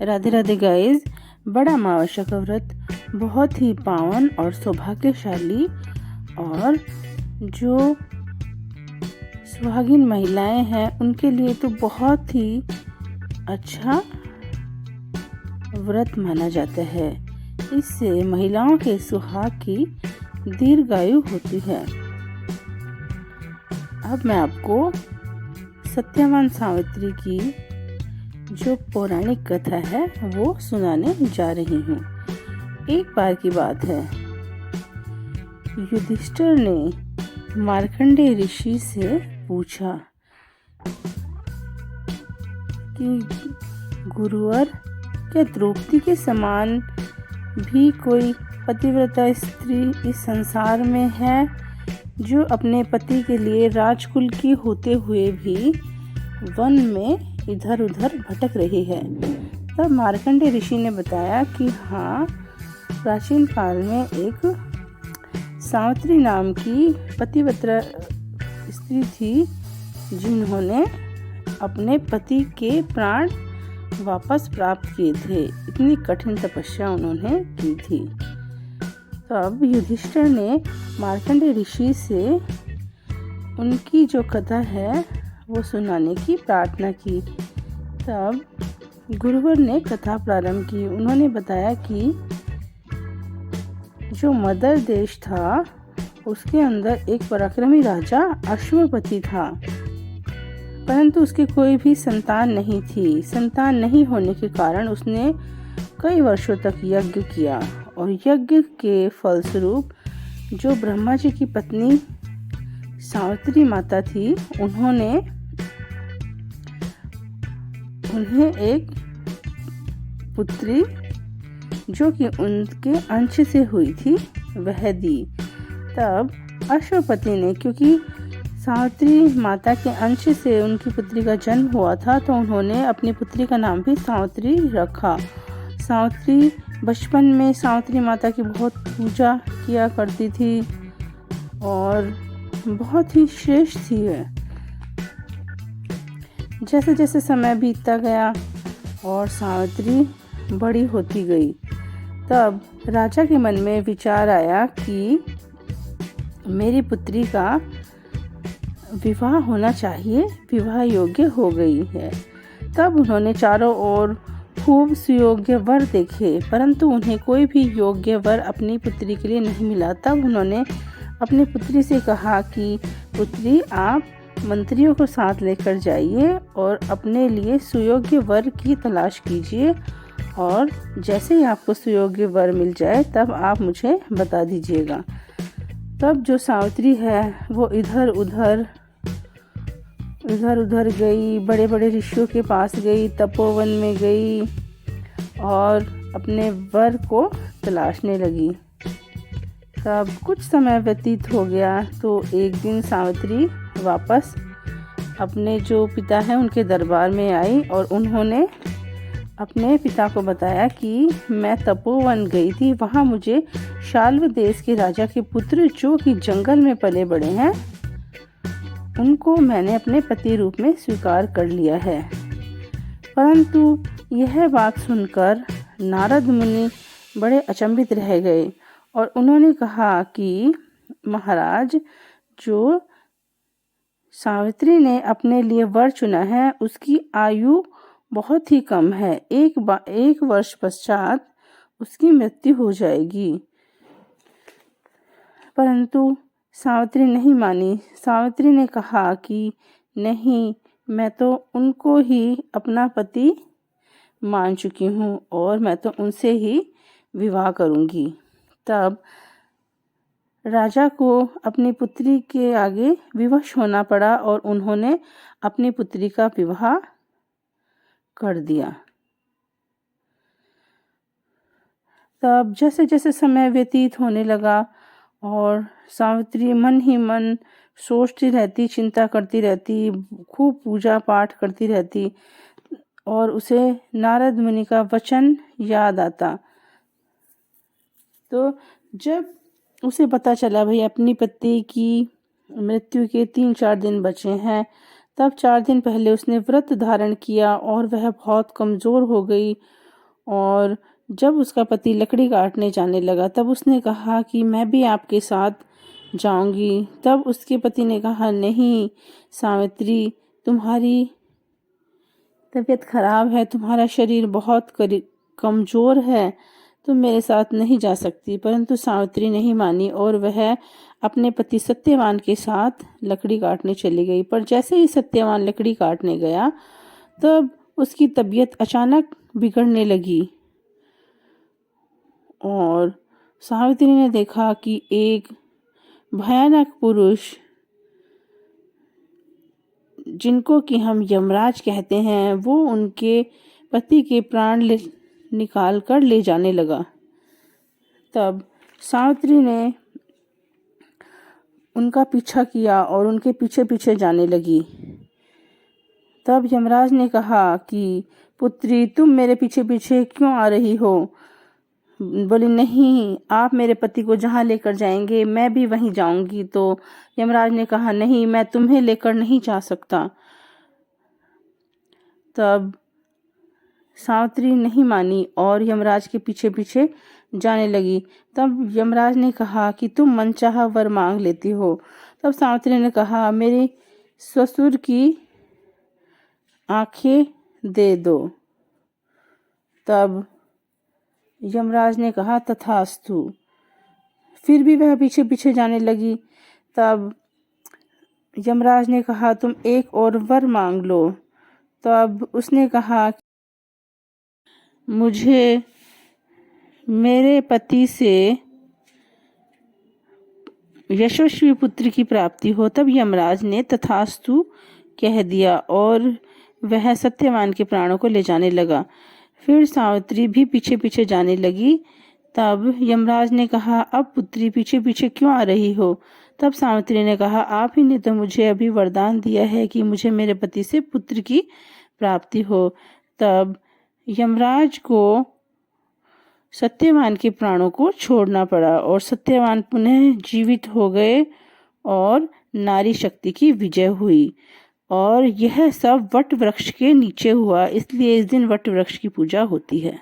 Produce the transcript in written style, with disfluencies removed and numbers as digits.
Radhe Radhe guys. बड़ा अमावस्या का व्रत बहुत ही पावन और सौभाग्यशाली और जो सुहागिन महिलाएं हैं उनके लिए तो बहुत ही अच्छा व्रत माना जाता है। इससे महिलाओं के सुहाग की दीर्घायु होती है। अब मैं आपको सत्यवान सावित्री की जो पौराणिक कथा है वो सुनाने जा रही हूँ। एक बार की बात है, युधिष्ठिर ने मार्कंडेय ऋषि से पूछा कि गुरुवर, क्या द्रौपदी के समान भी कोई पतिव्रता स्त्री इस संसार में है जो अपने पति के लिए राजकुल की होते हुए भी वन में इधर उधर भटक रही है? तब मार्कंडेय ऋषि ने बताया कि हाँ, प्राचीन काल में एक सावित्री नाम की पतिव्रता स्त्री थी जिन्होंने अपने पति के प्राण वापस प्राप्त किए थे। इतनी कठिन तपस्या उन्होंने की थी। तब युधिष्ठिर ने मार्कंडेय ऋषि से उनकी जो कथा है वो सुनाने की प्रार्थना की। तब गुरुवर ने कथा प्रारंभ की। उन्होंने बताया कि जो मदर देश था उसके अंदर एक पराक्रमी राजा अश्वपति था, परंतु उसकी कोई भी संतान नहीं थी। संतान नहीं होने के कारण उसने कई वर्षों तक यज्ञ किया और यज्ञ के फलस्वरूप जो ब्रह्मा जी की पत्नी सावित्री माता थी उन्हें एक पुत्री जो कि उनके अंश से हुई थी वह दी। तब अश्वपति ने, क्योंकि सावित्री माता के अंश से उनकी पुत्री का जन्म हुआ था, तो उन्होंने अपनी पुत्री का नाम भी सावित्री रखा। सावित्री बचपन में सावित्री माता की बहुत पूजा किया करती थी और बहुत ही श्रेष्ठ थी है। जैसे जैसे समय बीतता गया और सावित्री बड़ी होती गई, तब राजा के मन में विचार आया कि मेरी पुत्री का विवाह होना चाहिए, विवाह योग्य हो गई है। तब उन्होंने चारों ओर खूब सुयोग्य वर देखे, परंतु उन्हें कोई भी योग्य वर अपनी पुत्री के लिए नहीं मिला। तब उन्होंने अपनी पुत्री से कहा कि पुत्री, आप मंत्रियों को साथ लेकर जाइए और अपने लिए सुयोग्य वर की तलाश कीजिए, और जैसे ही आपको सुयोग्य वर मिल जाए तब आप मुझे बता दीजिएगा। तब जो सावित्री है वो इधर उधर गई, बड़े बड़े ऋषियों के पास गई, तपोवन में गई और अपने वर को तलाशने लगी। तब कुछ समय व्यतीत हो गया तो एक दिन सावित्री वापस अपने जो पिता हैं उनके दरबार में आई और उन्होंने अपने पिता को बताया कि मैं तपोवन गई थी, वहाँ मुझे शाल्व देश के राजा के पुत्र जो कि जंगल में पले बड़े हैं उनको मैंने अपने पति रूप में स्वीकार कर लिया है। परंतु यह बात सुनकर नारद मुनि बड़े अचंभित रह गए और उन्होंने कहा कि महाराज, जो सावित्री ने अपने लिए वर चुना है उसकी आयु बहुत ही कम है। एक वर्ष पश्चात उसकी मृत्यु हो जाएगी। परंतु सावित्री नहीं मानी। सावित्री ने कहा कि नहीं, मैं तो उनको ही अपना पति मान चुकी हूँ और मैं तो उनसे ही विवाह करूँगी। तब राजा को अपनी पुत्री के आगे विवश होना पड़ा और उन्होंने अपनी पुत्री का विवाह कर दिया। तब जैसे जैसे समय व्यतीत होने लगा और सावित्री मन ही मन सोचती रहती, चिंता करती रहती, खूब पूजा पाठ करती रहती और उसे नारद मुनि का वचन याद आता। तो जब उसे पता चला भाई अपनी पति की मृत्यु के 3-4 दिन बचे हैं, तब 4 दिन पहले उसने व्रत धारण किया और वह बहुत कमज़ोर हो गई और जब उसका पति लकड़ी काटने जाने लगा तब उसने कहा कि मैं भी आपके साथ जाऊंगी। तब उसके पति ने कहा, नहीं सावित्री, तुम्हारी तबीयत खराब है, तुम्हारा शरीर बहुत कमज़ोर है, तुम मेरे साथ नहीं जा सकती। परंतु सावित्री नहीं मानी और वह अपने पति सत्यवान के साथ लकड़ी काटने चली गई। पर जैसे ही सत्यवान लकड़ी काटने गया तब उसकी तबीयत अचानक बिगड़ने लगी और सावित्री ने देखा कि एक भयानक पुरुष, जिनको कि हम यमराज कहते हैं, वो उनके पति के प्राण निकाल कर ले जाने लगा। तब सावित्री ने उनका पीछा किया और उनके पीछे पीछे जाने लगी। तब यमराज ने कहा कि पुत्री, तुम मेरे पीछे पीछे क्यों आ रही हो? बोली, नहीं, आप मेरे पति को जहाँ लेकर जाएंगे मैं भी वहीं जाऊंगी। तो यमराज ने कहा, नहीं, मैं तुम्हें लेकर नहीं जा सकता। तब सावित्री नहीं मानी और यमराज के पीछे पीछे जाने लगी। तब यमराज ने कहा कि तुम मनचाहा वर मांग लेती हो। तब सावित्री ने कहा, मेरे ससुर की आंखें दे दो। तब यमराज ने कहा, तथास्तु। फिर भी वह पीछे पीछे जाने लगी। तब यमराज ने कहा, तुम एक और वर मांग लो। तब उसने कहा, मुझे मेरे पति से यशस्वी पुत्र की प्राप्ति हो। तब यमराज ने तथास्तु कह दिया और वह सत्यवान के प्राणों को ले जाने लगा। फिर सावित्री भी पीछे पीछे जाने लगी। तब यमराज ने कहा, अब पुत्री पीछे पीछे क्यों आ रही हो? तब सावित्री ने कहा, आप ही ने तो मुझे अभी वरदान दिया है कि मुझे मेरे पति से पुत्र की प्राप्ति हो। तब यमराज को सत्यवान के प्राणों को छोड़ना पड़ा और सत्यवान पुनः जीवित हो गए और नारी शक्ति की विजय हुई। और यह सब वट वृक्ष के नीचे हुआ, इसलिए इस दिन वट वृक्ष की पूजा होती है।